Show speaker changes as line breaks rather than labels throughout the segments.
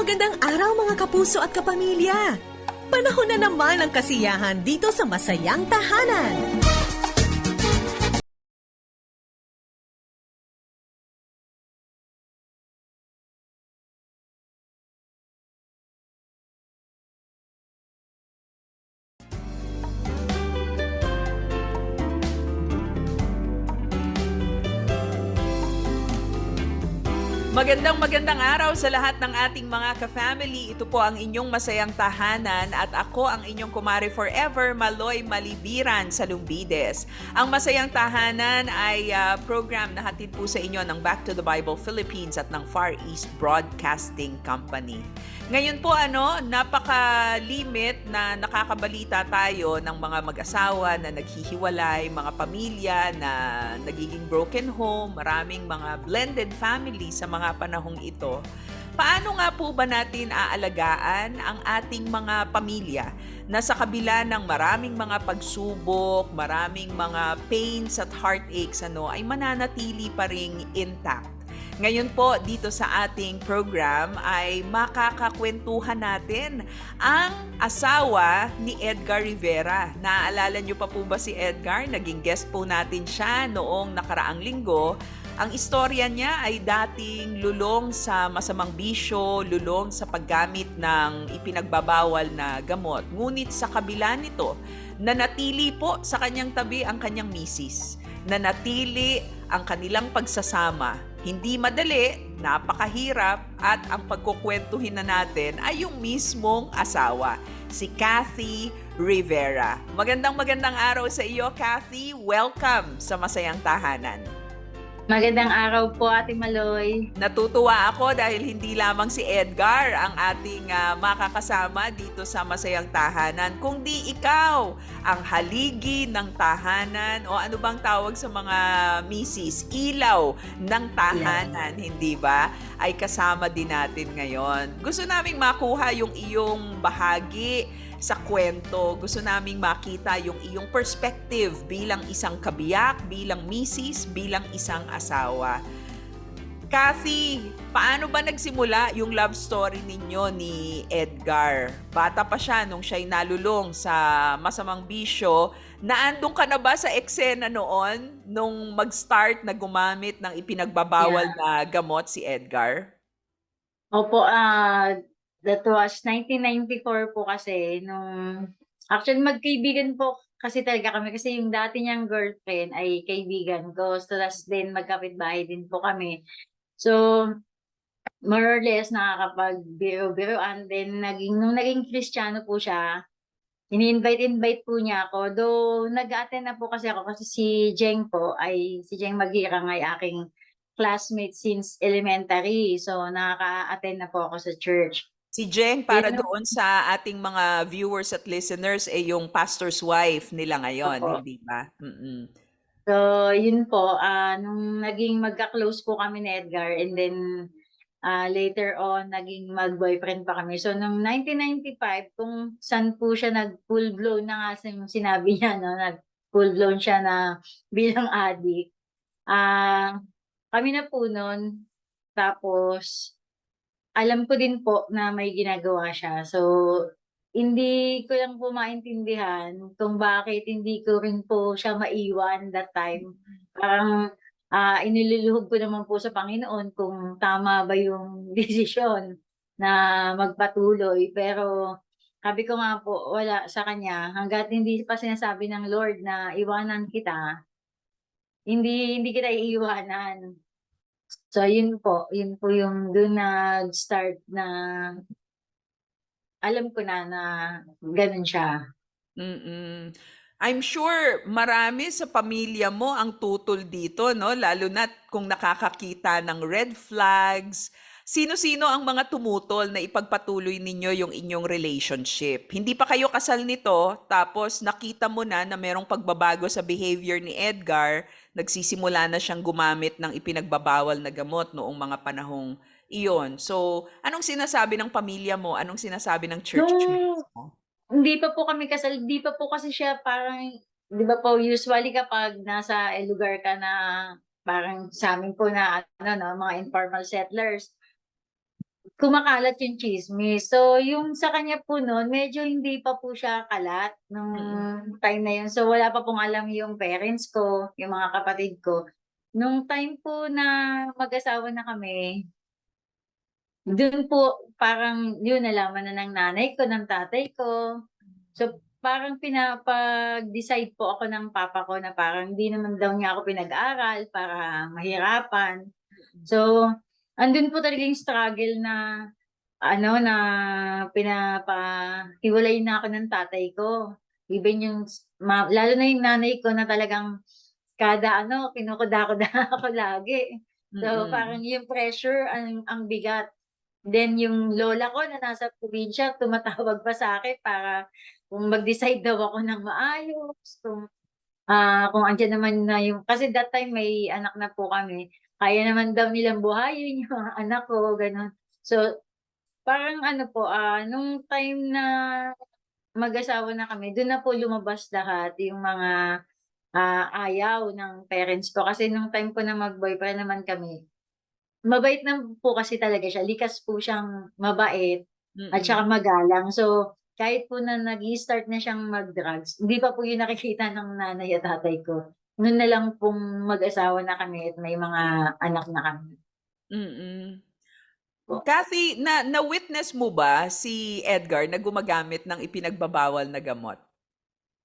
Magandang araw mga kapuso at kapamilya! Panahon na naman ang kasiyahan dito sa Masayang Tahanan.
Magandang araw sa lahat ng ating mga ka-family. Ito po ang inyong Masayang Tahanan at ako ang inyong kumare forever, Maloy Malibiran sa Lumbides. Ang Masayang Tahanan ay program na hatid po sa inyo ng Back to the Bible Philippines at ng Far East Broadcasting Company. Ngayon po napaka-limit na nakakabalita tayo ng mga mag-asawa na naghihiwalay, mga pamilya na nagiging broken home, maraming mga blended family sa mga panahong ito. Paano nga po ba natin aalagaan ang ating mga pamilya na sa kabila ng maraming mga pagsubok, maraming mga pains at heartaches ay mananatili pa ring intact? Ngayon po, dito sa ating program ay makakakwentuhan natin ang asawa ni Edgar Rivera. Naaalala niyo pa po ba si Edgar? Naging guest po natin siya noong nakaraang linggo. Ang istorya niya ay dating lulong sa masamang bisyo, lulong sa paggamit ng ipinagbabawal na gamot. Ngunit sa kabila nito, nanatili po sa kanyang tabi ang kanyang misis. Nanatili ang kanilang pagsasama. Hindi madali, napakahirap, at ang pagkukwentuhin na natin ay yung mismong asawa, si Kathy Rivera. Magandang araw sa iyo, Kathy. Welcome sa Masayang Tahanan.
Magandang araw po, Ate Maloy.
Natutuwa ako dahil hindi lamang si Edgar ang ating makakasama dito sa Masayang Tahanan, kundi ikaw, ang haligi ng tahanan, o ano bang tawag sa mga misis, ilaw ng tahanan, hindi ba? Ay kasama din natin ngayon. Gusto naming makuha yung iyong bahagi sa kwento. Gusto naming makita yung iyong perspective bilang isang kabiyak, bilang misis, bilang isang asawa. Kathy, paano ba nagsimula yung love story ninyo ni Edgar? Bata pa siya nung siya'y nalulong sa masamang bisyo. Naandun ka na ba sa eksena noon nung mag-start na gumamit ng ipinagbabawal na gamot si Edgar?
Opo, that was 1994 po kasi actually magkaibigan po kasi talaga kami kasi yung dati niyang girlfriend ay kaibigan ko. So, tas din magkapitbahay din po kami. So, more or less nakakapagbiro-biroan din. Nung naging Kristiyano po siya, ini-invite po niya ako. Though nag-attend na po kasi ako kasi si Jeng Maghirang ay aking classmate since elementary. So, nakaka-attend na po ako sa church.
Si Jeng, para doon sa ating mga viewers at listeners, yung pastor's wife nila ngayon,
Opo.
hindi ba? Mm-mm.
So, yun po, nung naging magka-close po kami ni Edgar and then later on, naging mag-boyfriend pa kami. So, nung 1995, kung saan po siya nag-full-blown na nga yung sinabi niya, no? Nag-full-blown siya na bilang addict. Kami na po nun, tapos alam ko din po na may ginagawa siya. So, hindi ko lang po maintindihan kung bakit hindi ko rin po siya maiwan that time. Parang iniluluhog ko naman po sa Panginoon kung tama ba yung desisyon na magpatuloy. Pero sabi ko nga po, wala sa kanya. Hanggat hindi pa sinasabi ng Lord na iwanan kita, hindi kita iiwanan. So, yun po yung doon nag-start na alam ko na ganun siya.
Mm. I'm sure marami sa pamilya mo ang tutol dito, no? Lalo na kung nakakakita ng red flags. Sino-sino ang mga tumutol na ipagpatuloy ninyo yung inyong relationship? Hindi pa kayo kasal nito, tapos nakita mo na merong pagbabago sa behavior ni Edgar, nagsisimula na siyang gumamit ng ipinagbabawal na gamot noong mga panahong iyon. So, anong sinasabi ng pamilya mo? Anong sinasabi ng church mates
Nung
mo?
hindi pa po kami kasal, hindi pa po kasi siya parang, 'di ba po usually kapag nasa lugar ka na parang sa amin po na ano 'no, mga informal settlers, kumakalat yung tsismis. So, yung sa kanya po nun, medyo hindi pa po siya kalat nung
Mm.
time na yun. So, wala pa pong alam yung parents ko, yung mga kapatid ko. Nung time po na mag-asawa na kami, dun po parang yun nalaman na ng nanay ko, ng tatay ko. So, parang pinapag-decide po ako ng papa ko na parang hindi naman daw niya ako pinag-aral para mahirapan. So, andun po talaga yung struggle na ano, na pinapahiwalay na ako ng tatay ko. Even yung lalo na yung nanay ko na talagang kada ano, kinukuda-kuda ako lagi. So, parang
Mm.
yung pressure ang bigat. Then yung lola ko na nasa probinsya tumatawag pa sa'kin para kung mag-decide daw ako ng maayos, kung andiyan naman na yung kasi that time may anak na po kami, kaya naman daw nilang buhayin yung mga anak ko, gano'n. So, parang ano po, nung time na mag-asawa na kami, dun na po lumabas lahat yung mga, ayaw ng parents ko. Kasi nung time ko na mag-boyfriend naman kami, mabait naman po kasi talaga siya, likas po siyang mabait at
Mm.
saka magalang. So, kahit po na nag-i-start na siyang mag-drugs, hindi pa po yun nakikita ng nanay at tatay ko. Nun na lang pong mag-asawa na kami at may mga anak na kami
Mm.
po.
Kathy, na-witness mo ba si Edgar na gumagamit ng ipinagbabawal na gamot?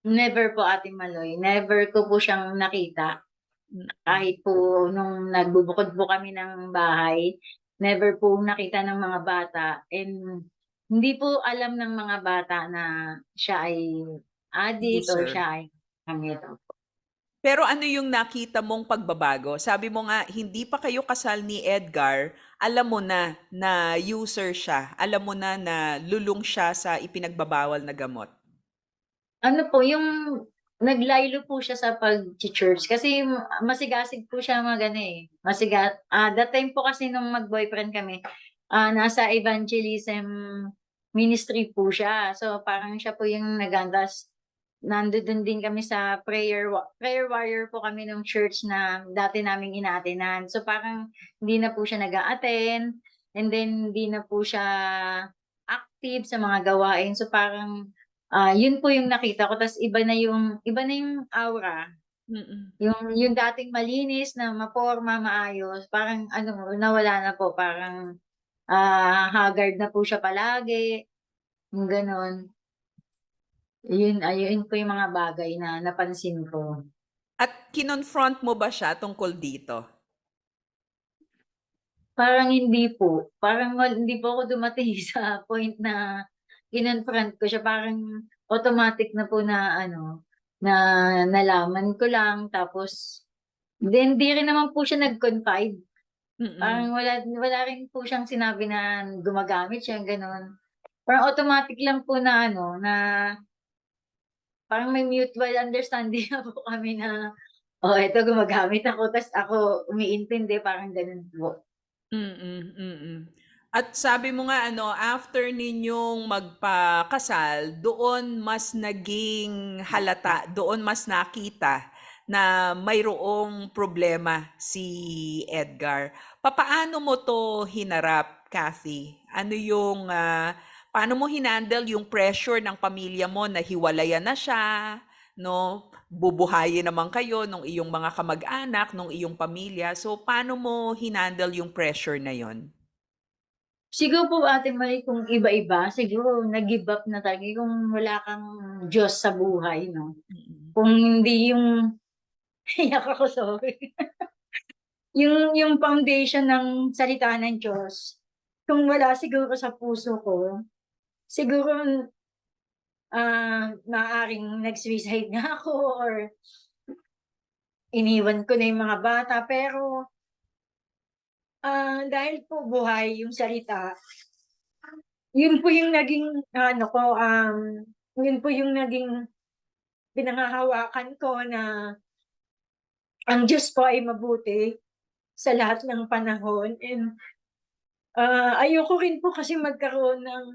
Never po, Ate Maloy, never ko po siyang nakita.
Mm.
Kahit po nung nagbubukod po kami ng bahay, never po nakita ng mga bata and hindi po alam ng mga bata na siya ay addict or
User.
siya ay gamit.
Pero ano yung nakita mong pagbabago? Sabi mo nga, hindi pa kayo kasal ni Edgar, alam mo na na user siya. Alam mo na na lulong siya sa ipinagbabawal na gamot.
Ano po yung naglaylo po siya sa pagchi-church kasi masigasig po siya mag-ano, eh, that time po kasi nung mag-boyfriend kami, nasa evangelism ministry po siya. So, parang siya po yung nag-ano ta's nandoon din kami sa prayer warrior po kami nung church na dati naming ina-attend-nan. So, parang hindi na po siya nag-a-attend and then hindi na po siya active sa mga gawain. So, parang yun po yung nakita ko ta's iba na yung aura,
Mm.
yung dating malinis na maporma, maayos, parang ano nawala na po parang, haggard na po siya palagi, yung gano'n. Yun po yung mga bagay na napansin ko.
At kinonfront mo ba siya tungkol dito?
Parang hindi po, parang hindi po ako dumating sa point na kinonfront ko siya, parang automatic na po na ano, na nalaman ko lang tapos then di rin naman po siya nag-confide.
Mm.
Parang wala rin po siyang sinabi na gumagamit siya, gano'n. Parang automatic lang po na ano, na parang may mutual understanding na po kami na, "Oh, eto gumagamit ako ta's ako umiintindi," parang gano'n po.
Mm, mm. At sabi mo nga ano, after ninyong magpakasal, doon mas naging halata, doon mas nakita na mayroong problema si Edgar. Papaano mo 'to hinarap, Kathy? Ano yung, paano mo hinandle yung pressure ng pamilya mo na hiwalayan na siya, 'no? Bubuhayin naman kayo nung iyong mga kamag-anak, nung iyong pamilya. So, paano mo hinandle yung pressure na yon?
Siguro po, Ate Mari, kung iba-iba, siguro nag-give up na talaga yung wala kang Diyos sa buhay 'no.
Mm.
Kung hindi yung iyak ako, sorry. Yung foundation ng salita ng Diyos, kung wala siguro sa puso ko, siguro, maaaring nag-suicide nga ako or iniwan ko na yung mga bata. Pero, dahil po buhay yung salita, yun po yung naging ano ko, yun po yung naging pinanghahawakan ko na ang Diyos po ay mabuti sa lahat ng panahon and, ayoko rin po kasi magkaroon ng,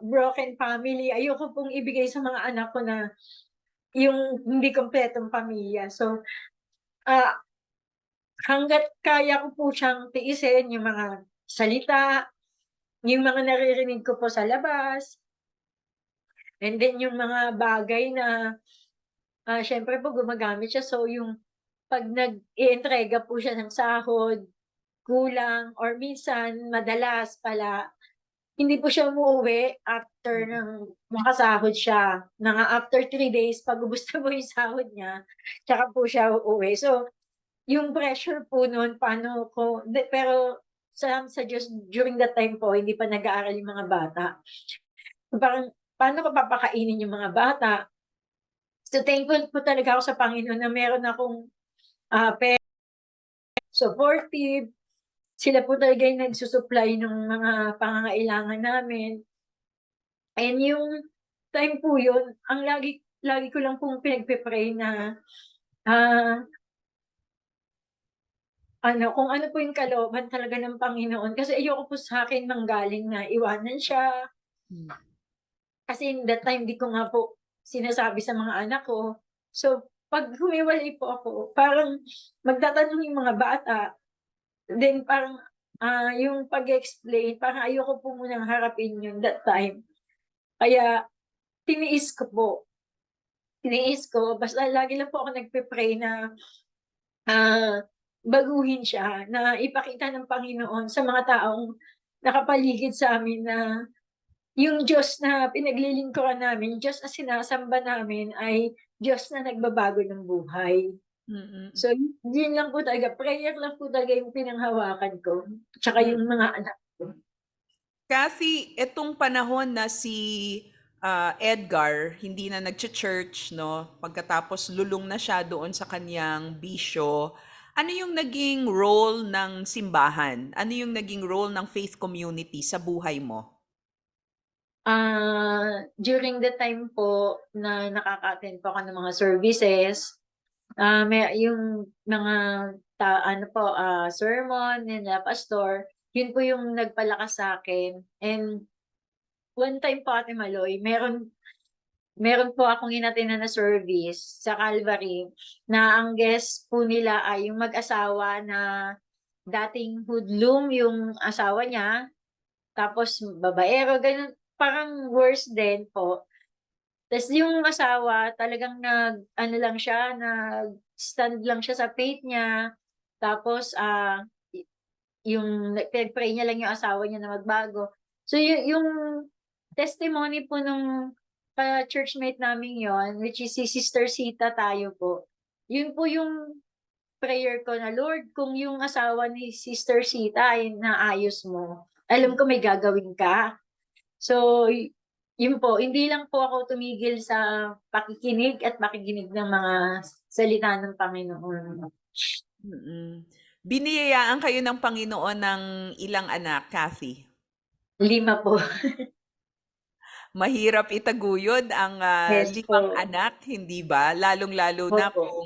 broken family. Ayoko pong ibigay sa mga anak ko na yung hindi kumpletong pamilya. So, ah, hangga't kaya ko po siyang tiisin yung mga salita, yung mga naririnig ko po sa labas, and then yung mga bagay na, siyempre po gumagamit siya, so yung 'pag nag-ientrega po siya ng sahod, kulang or minsan madalas pala, hindi po siya umuuwi after ng makasahod siya. Mga after 3 days 'pag ubos na po yung sahod niya, tsaka po siya uuwi. So, yung pressure po nun paano ko pero sa Diyos during that time po hindi pa nag-aaral yung mga bata. Parang paano ko papakainin yung mga bata? So, thankful po talaga ako sa Panginoon na meron akong, supportive. Sila po talaga yung nagsu-supply ng mga pangangailangan namin. And yung time po yun, ang lagi lagi ko lang pong pinagpe-pray na, ah, kung ano po yung kalooban talaga ng Panginoon. Kasi ayoko po sa'kin manggaling na iwanan siya.
Hmm.
Kasi in that time, di ko nga po sinasabi sa mga anak ko. So, 'pag humiwalay po ako, parang magtatanong yung mga bata, then parang, yung pag-e-explain, parang ayoko po munang harapin yun that time. Kaya tiniis ko po. Tiniis ko basta lagi lang po ako nagpe-pray na, baguhin siya, na ipakita ng Panginoon sa mga taong nakapaligid sa'min na yung Diyos na pinaglilingkuran namin, Diyos na sinasamba namin ay Diyos na nagbabago ng buhay.
Mm.
So, yun lang po talaga, prayer lang po talaga yung pinanghawakan ko, tsaka
Hmm.
yung mga anak ko.
Kathy, itong panahon na si Edgar hindi na nagcha-church, no? Pagkatapos lulong na siya doon sa kanyang bisyo, ano yung naging role ng simbahan? Ano yung naging role ng faith community sa buhay mo?
During the time po na nakaka-attend po ako ng mga services, may yung mga ano po, sermon nila pastor, yun po yung nagpalakas sa'kin. And one time po, Ate Maloy, meron po akong in-attendan na service sa Calvary na ang guest po nila ay yung mag-asawa na dating hoodlum yung asawa niya, tapos babaero, gano'n. Parang worse din po. Tas yung asawa talagang nag-ano lang siya, nag-stand lang siya sa faith niya. Tapos, y yung pinag-pray niya lang yung asawa niya na magbago. So yung testimony po nung ka-churchmate namin yon, which is si Sister Sita tayo po. Yun po yung prayer ko na, "Lord, kung yung asawa ni Sister Sita ay naayos mo, alam ko may gagawin ka." So, yun po, hindi lang po ako tumigil sa pakikinig at makikinig ng mga salita ng Panginoon.
Mm. Biniyayaan kayo ng Panginoon ng ilang anak, Kathy?
5 po.
Mahirap itaguyod ang
Yes
5
po.
anak, hindi ba? Lalong-lalo na
Opo,
kung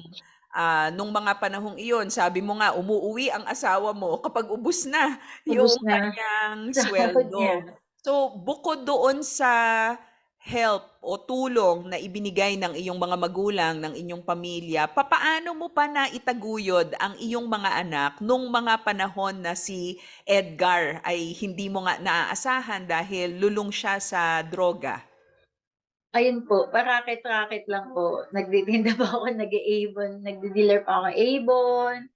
nung mga panahong iyon, sabi mo nga, umuuwi ang asawa mo kapag ubus na
ubos
yung
na
kanyang
sahod niya.
sweldo. So, bukod doon sa help o tulong na ibinigay ng iyong mga magulang, ng inyong pamilya, papaano mo pa na itaguyod ang iyong mga anak nung mga panahon na si Edgar ay hindi mo nga naaasahan dahil lulong siya sa droga?
Ayun po, parakit-rakit lang po. Nagtitinda pa ako, nag-e-Avon, nagde-dealer pa ako Avon,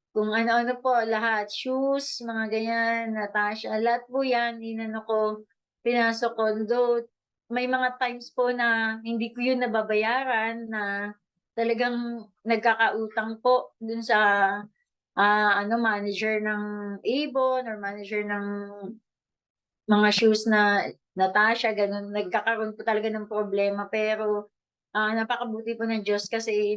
kung ano-ano po lahat, shoes, mga ganyan, Natasha, lahat po yan inano ko, pinasok ko. Though may mga times po na hindi ko yun nababayaran, na talagang nagkakautang po dun sa, manager ng Avon or manager ng mga shoes na Natasha, gano'n. Nagkakaroon po talaga ng problema, pero, napakabuti po ng Diyos kasi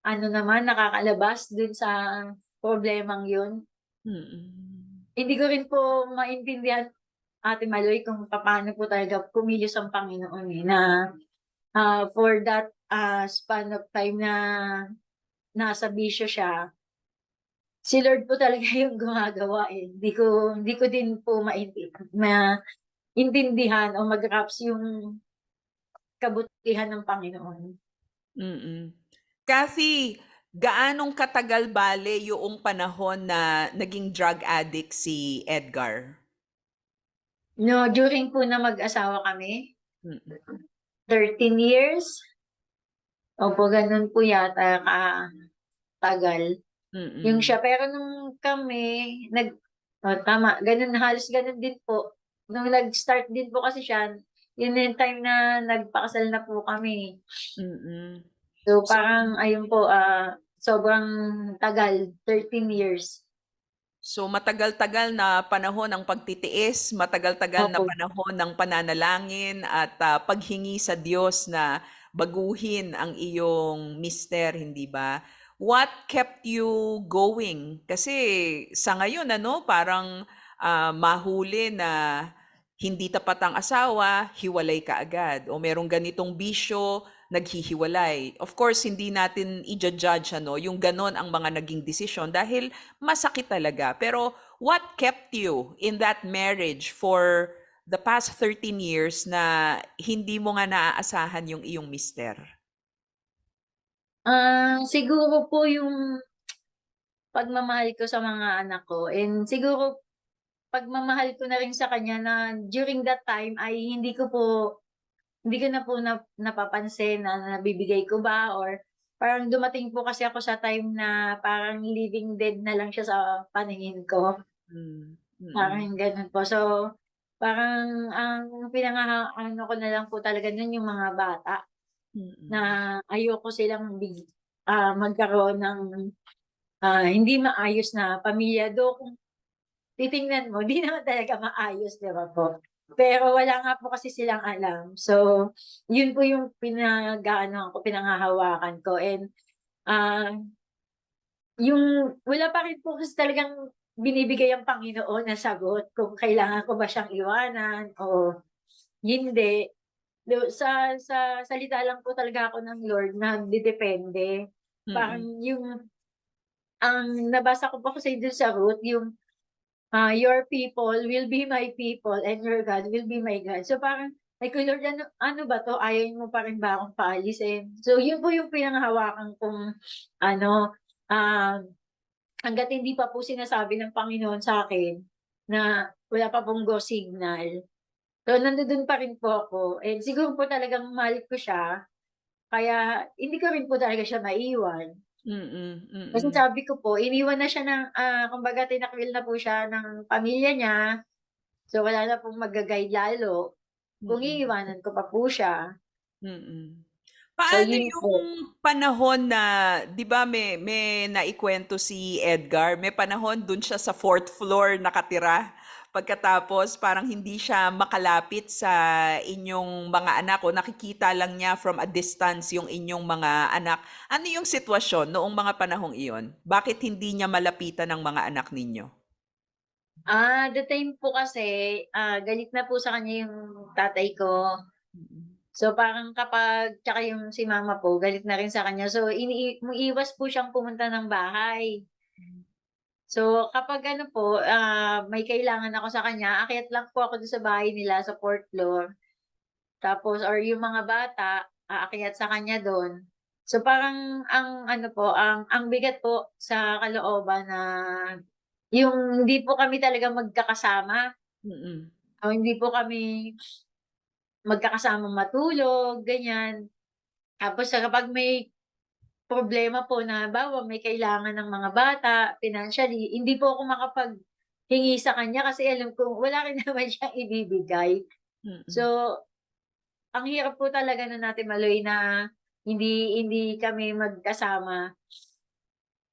ano naman, nakakalabas dun sa problemang yun.
Mm.
Hindi ko rin po maintindihan, Ate Maloy, kung papaano po talaga kumilos ang Panginoon, eh, na, for that, span of time na nasa bisyo siya, si Lord po talaga yung gumagawa, eh. Hindi ko din po maintindihan o mag-grasp yung kabutihan ng Panginoon.
Mm. Kathy, Gaanong katagal bale yung panahon na naging drug addict si Edgar?
No, during po na mag-asawa kami,
Mm.
13 years. Opo, ganun po yata katagal yung
Mm.
siya. Pero nung kami tama, ganun, halos ganun din po. Nung nag-start din po kasi siya, yun yung time na nagpakasal na po kami.
Mm.
So,
So
parang ayun po, sobrang tagal, 13 years.
so matagal-tagal na panahon ng pagtitiis, matagal-tagal na
Opo.
panahon ng pananalangin at, paghingi sa Diyos na baguhin ang iyong mister, hindi ba? What kept you going? Kasi sa ngayon ano, parang, mahuli na hindi tapat ang asawa, hiwalay ka agad o merong ganitong bisyo, naghihiwalay. Of course, hindi natin i-judge ano, yung gano'n ang mga naging desisyon dahil masakit talaga. Pero what kept you in that marriage for the past 13 years na hindi mo nga naaasahan yung iyong mister?
Siguro po yung pagmamahal ko sa mga anak ko, and siguro pagmamahal ko na rin sa kanya na during that time ay hindi ko na po napapansin na nabibigay ko ba, or parang dumating po kasi ako sa time na parang living dead na lang siya sa paningin ko,
Hmm, mm,
parang gano'n po. So, parang ang pinangaano ko na lang po talaga nun yung mga bata, na
mm,
ayoko silang magkaroon ng, hindi maayos na pamilya. Though kung titingnan mo, di naman talaga maayos, 'di ba po? Pero wala nga po kasi silang alam. So, yun po yung pinag-aanohan ko, pinanghahawakan ko, and, ah, yung wala pa rin po kasi talagang binibigay ang Panginoon na sagot kung kailangan ko ba siyang iwanan o hindi. Sa salita lang po talaga ako ng Lord nagdedepende. Parang
mm,
yung ang nabasa ko po kasi dun sa root yung, your people will be my people and your God will be my God. So parang, ay ko, Lord, ano ano ba 'to, ayaw mo pa rin ba akong paalisin? So yun po yung pinanghahawakan kong ano, um, hangga't hindi pa po sinasabi ng Panginoon sa'kin na wala pa pong go signal. So nandudun pa rin po ako, and siguro po talagang mahal ko siya, kaya hindi ko rin po talaga siya maiwan.
mm,
Kasi
mm,
sabi ko po, iniwan na siya ng, kumbaga tinakwil na po siya ng pamilya niya, so wala na pong magga-guide lalo, kung
mm,
iiwanan ko pa po siya.
mm.
So
Paano
yun
yung
po.
panahon na 'di ba may naikwento si Edgar, may panahon dun siya sa 4th floor nakatira, pagkatapos parang hindi siya makalapit sa inyong mga anak o nakikita lang niya from a distance yung inyong mga anak. Ano yung sitwasyon noong mga panahong iyon? Bakit hindi niya malapitan ng mga anak ninyo?
The time po kasi, galit na po sa kanya yung tatay ko.
Mm.
So parang kapag tsaka yung si mama po galit na rin sa kanya, so umiiwas po siyang pumunta ng bahay. So kapag ano po, may kailangan ako sa kanya, aakyat lang po ako dun sa bahay nila sa 4th floor. Tapos or yung mga bata, aakyat sa kanya dun. So parang ang ano po, ang bigat po sa kalooban na yung hindi po kami talaga magkakasama,
Mm.
o hindi po kami magkakasamang matulog, ganyan. Tapos kapag may problema po na halimbawa may kailangan ng mga bata financially, hindi po ako makapaghingi sa kanya kasi alam kong wala rin naman siyang ibibigay. So,
Mm.
ang hirap po talaga nun Ate Maloy na hindi hindi kami magkasama,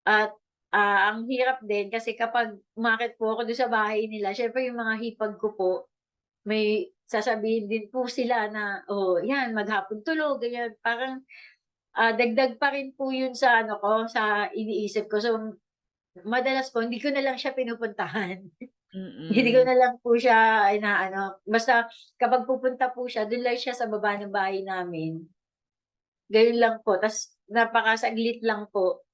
at, ang hirap din kasi kapag umakyat po ako dun sa bahay nila, siyempre yung mga hipag ko po, may sasabihin din po sila na, "Oh, 'yan maghapon tulog," ganyan. Parang, dagdag pa rin po yun sa ano ko, sa iniisip ko. So, madalas po hindi ko na lang siya pinupuntahan. Hindi ko
Mm.
na lang po siya inaano, basta kapag pupunta po siya, dun lang siya sa baba ng bahay namin. Gano'n lang po, ta's napakasaglit lang po.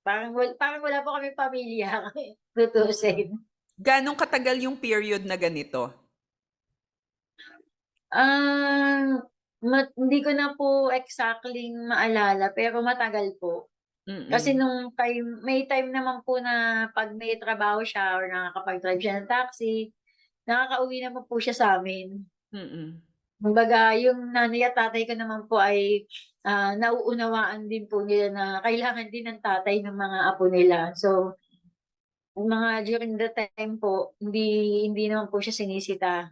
Parang wala po kaming pamilya
Mm.
tutuusin.
Ga'nong katagal yung period na ganito?
Ah, hindi ko na po exactly maalala pero matagal po. Kasi
Mm.
nung may time naman po na 'pag may trabaho siya or nakakapag-drive siya ng taxi, nakakauwi naman po siya sa'min.
Mm.
Kumbaga yung nanay at tatay ko naman po ay, nauunawaan din po nila na kailangan din ng tatay ng mga apo nila. So, mga during the time po, hindi naman po siya sinisita.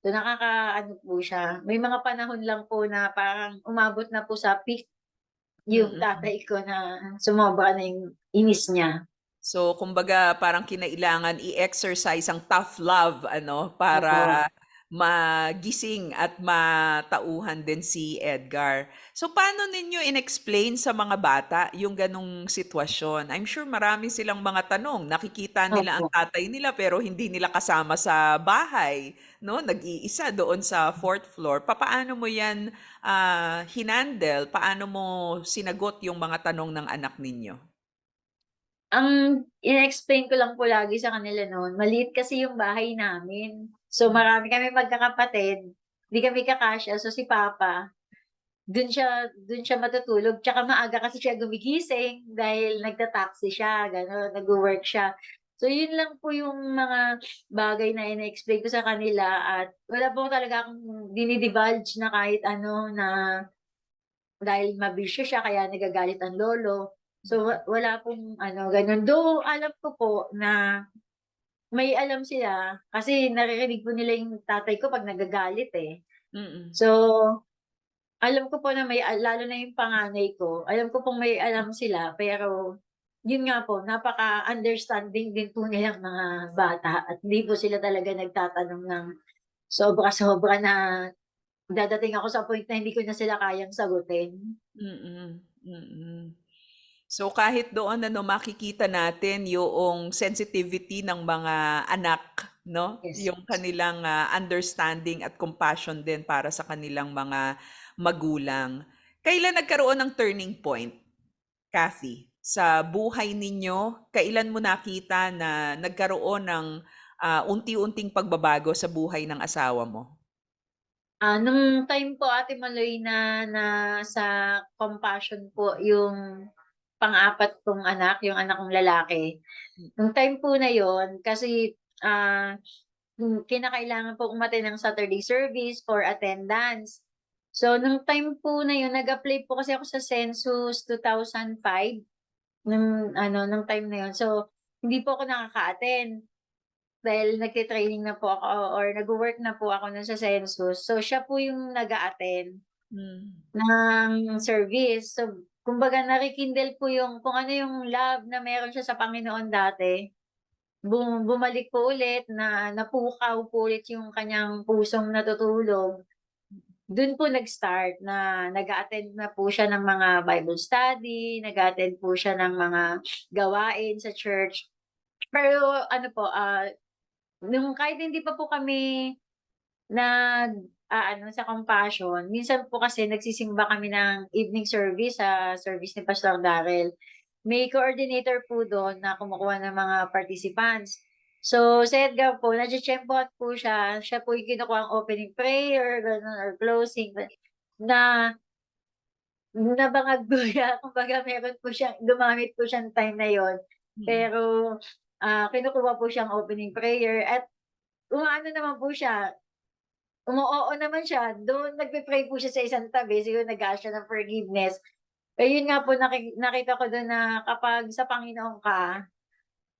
So, nakakaano po siya, may mga panahon lang po na parang umabot na po sa peak yung
Mm.
tatay ko na sumobra na yung inis niya.
So, kumbaga parang kinailangan i-exercise ang tough love ano,
Opo.
para magising at matauhan din si Edgar. So, paano ninyo in-explain sa mga bata yung ganong sitwasyon? I'm sure marami silang mga tanong. Nakikita nila ang
Opo.
tatay nila pero hindi nila kasama sa bahay, 'no? Nag-iisa doon sa fourth floor. Papaano mo 'yan, hinandle? Paano mo sinagot yung mga tanong ng anak ninyo?
Ang ine-explain ko lang po lagi sa kanila nun, maliit kasi yung bahay namin. So,
Hmm.
marami kaming magkakapatid, 'di kami kakasya. So, si papa, dun siya matutulog tsaka maaga kasi siya gumigising dahil nagta-taxi siya, gano'n, nagwo-work siya. So, yun lang po yung mga bagay na ine-explain ko sa kanila at wala po talaga akong dini-divulge na kahit ano na dahil mabisyo siya kaya nagagalit ang lolo. So, wala pong ano, gano'n. Though alam ko po na may alam sila kasi naririnig po nila yung tatay ko 'pag nagagalit, eh.
Mm.
So, alam ko po na lalo na yung panganay ko, alam ko pong may alam sila pero yun nga po, napaka-understanding din po nilang mga bata at hindi po sila talaga nagtatanong ng sobra-sobra na dadating ako sa point na hindi ko na sila kayang sagutin.
Mm, mm. So, kahit doon ano makikita natin yoong sensitivity ng mga anak 'no,
Yes.
yung kanilang, understanding at compassion din para sa kanilang mga magulang. Kailan nagkaroon ng turning point, Kathy, sa buhay ninyo? Kailan mo nakita na nagkaroon ng, unti-unting pagbabago sa buhay ng asawa mo?
Nung time po Ate Maloy na nasa compassion po yung pang-apat kong anak, yung anak kong lalaki. Nung time po na yon kasi, kinakailangan po umattend ng Saturday service for attendance. So, nung time po na yun nag-apply po kasi ako sa census 2005 nung time na yun. So, hindi po ako nakaka-attend. Dahil nagte-training na po ako or nagwo-work na po ako nun sa census. So, siya po yung nag-a-attend
Hmm.
ng service. So, kumbaga nakikindle po yung kung ano yung love na meron siya sa Panginoon dati, bumalik po ulit na napukaw po ulit yung kanyang pusong natutulog. Dun po nag-start na nag-a-attend na po siya ng mga Bible study, nag-a-attend po siya ng mga gawain sa church. Pero ano po, nung kahit hindi pa po kami nag-aano sa Compassion, minsan po kasi nagsisimba kami ng evening service sa service ni Pastor Darrel. May coordinator po dun na kumukuha ng mga participants. So, sa Edgar po nadtiyempuhan po siya, siya po yung kinukuha ang opening prayer, gano'n or closing na nabangag po siya. Kumbaga meron po siyang gumamit po siyang time na yon.
Mm.
Pero, kinukuha po siyang opening prayer at umaano naman po siya, umu-oo naman siya, though nagpe-pray po siya sa isang tabi, siguro nag-a-ask siya ng forgiveness. Eh, yun nga po nakita ko dun na kapag sa Panginoon ka,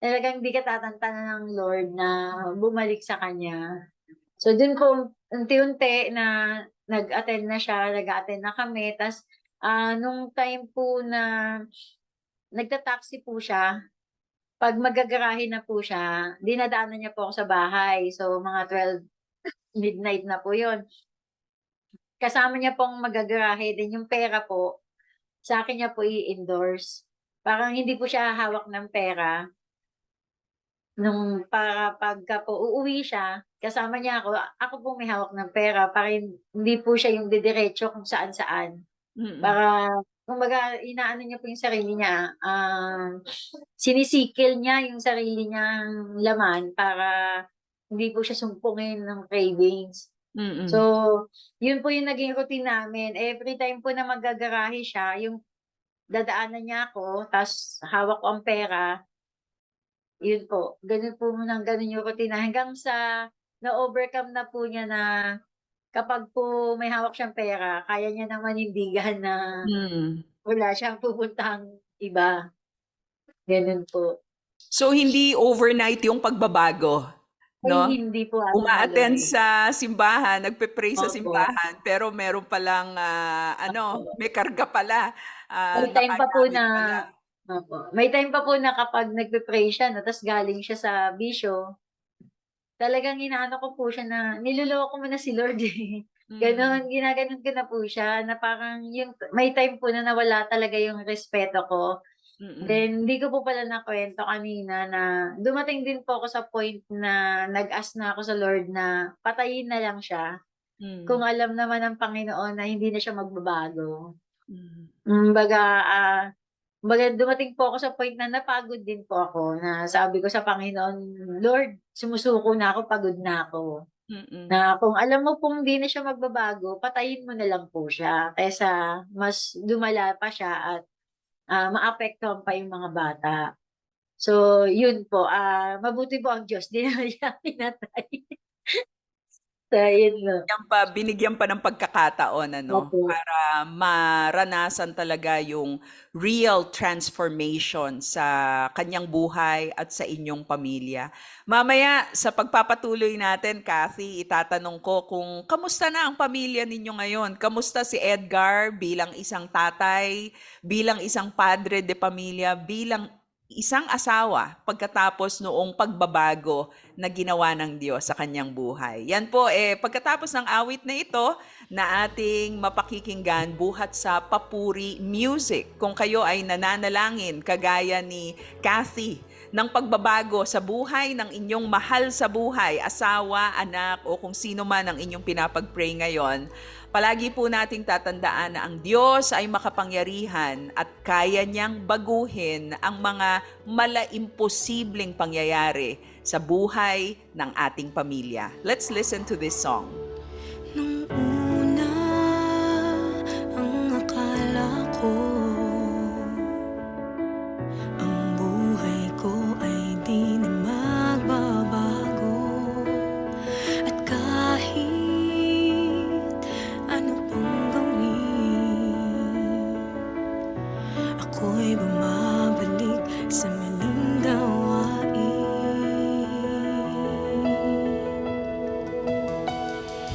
talagang hindi ka tatantanan ng Lord na bumalik sa Kanya. So dun po unti-unti na nag-attend na siya, nag-a-attend na kami ta's, nung time po na nagta-taxi po siya, 'pag maggagarahe na po siya, dinadaanan niya po ako sa bahay. So mga 12 midnight na po yun. Kasama niya pong maggagarahe din yung pera po, sa'kin niya po i-endorse. Parang hindi po siya hawak ng pera para pagka po uuwi siya, kasama niya ako po may hawak ng pera para hindi po siya yung didiretso kung saan-saan.
Mm.
Para kumbaga inaano niya po yung sarili niya, sinisikil niya yung sarili niyang laman para hindi po siya sumpungin ng cravings. So,
Mm.
yun po yung naging routine namin. Every time po na maggagarahe siya, yung dadaanan niya ako ta's hawak ko ang pera, yun po. Gano'n po ng gano'n yung routine hanggang sa na-overcome na po niya na kapag po may hawak siyang pera kaya niya ng manindigan na
Hmm.
wala siyang pupuntahang iba, gano'n po.
So, hindi overnight yung pagbabago,
Ay
'no?
hindi po Ate
Uma-attend
Maloy.
sa simbahan, nagpe-pray sa
Opo,
simbahan, pero meron palang, ano,
opo.
may karga pala,
May time pa po
nakagamit
na
pala.
may time pa po na kapag nagpe-pray siya 'no, ta's galing siya sa bisyo, talagang inaano ko po siya na niloloko mo na si Lord, eh,
Hmm,
gano'n. Ginaganon ko na po siya na parang yung may time po na nawala talaga yung respeto ko.
mm,
Then hindi ko po pala nakuwento kanina na dumating din po ako sa point na nag-ask na ako sa Lord na patayin na lang siya, kung
hmm,
alam naman ng Panginoon na hindi na siya magbabago.
hmm,
Kumbaga, kumbaga dumating po ako sa point na napagod din po ako na sabi ko sa Panginoon, "Lord, sumusuko na ako, pagod na ako."
mm.
Na kung alam mo pong hindi na siya magbabago, patayin mo na lang po siya kaysa mas lumala pa siya at, maapektuhan pa yung mga bata. So yun po, mabuti po ang Diyos, 'di naman siya pinatay. So yun po,
Binigyan pa ng pagkakataon ano,
opo.
para maranasan talaga yung real transformation sa kanyang buhay at sa inyong pamilya. Mamaya sa pagpapatuloy natin, Kathy, itatanong ko kung kamusta na ang pamilya ninyo ngayon? Kamusta si Edgar bilang isang tatay, bilang isang padre de pamilya, bilang isang asawa pagkatapos noong pagbabago na ginawa ng Diyos sa kanyang buhay. Yan po, pagkatapos ng awit na ito na ating mapakikinggan buhat sa Papuri Music. Kung kayo ay nananalangin, kagaya ni Kathy, ng pagbabago sa buhay ng inyong mahal sa buhay, asawa, anak, o kung sino man ang inyong pinapag-pray ngayon, palagi po nating tatandaan na ang Diyos ay makapangyarihan at kaya niyang baguhin ang mga malaimposibleng pangyayari sa buhay ng ating pamilya. Let's listen to this song.
Nung una, ang akala ko, ang buhay ko ay di na magbabago. At kahit ano pang gawin, ako'y bumabalik sa maling gawain. 'Di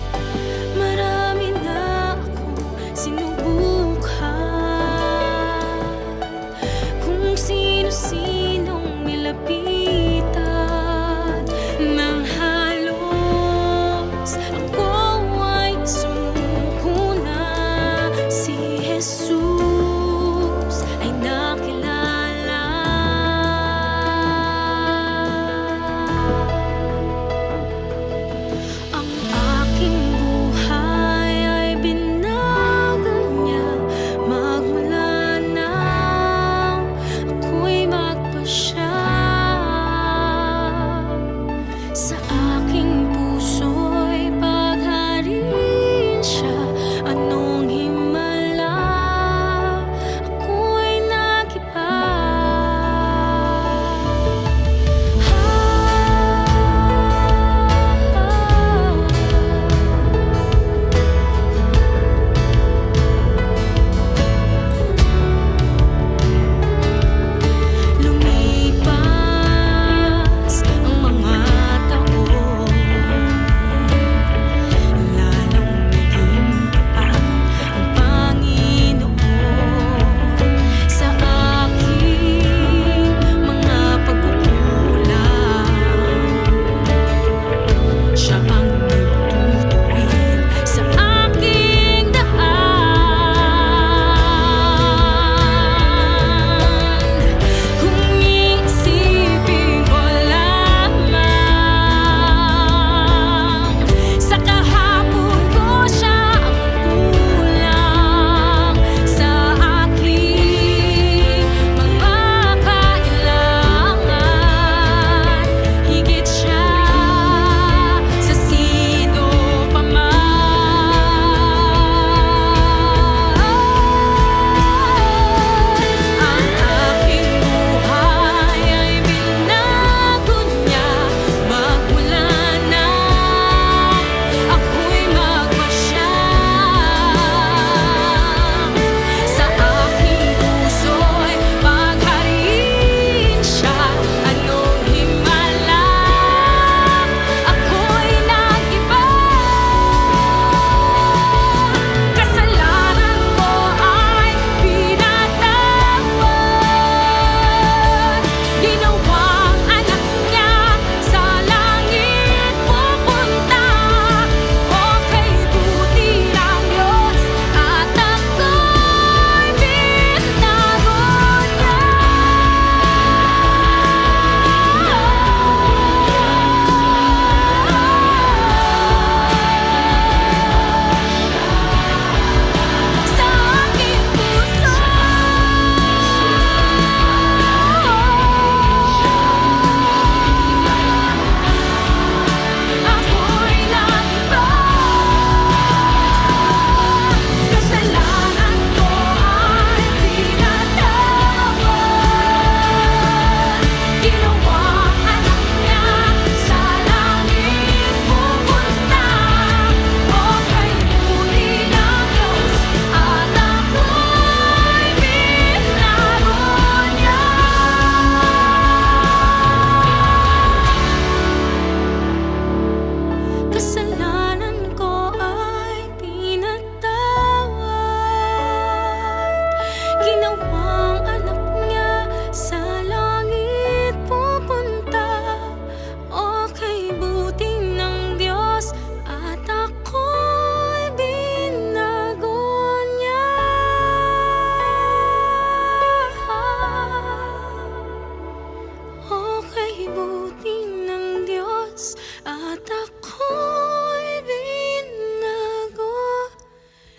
Pakibuti ng Diyos at ako'y binago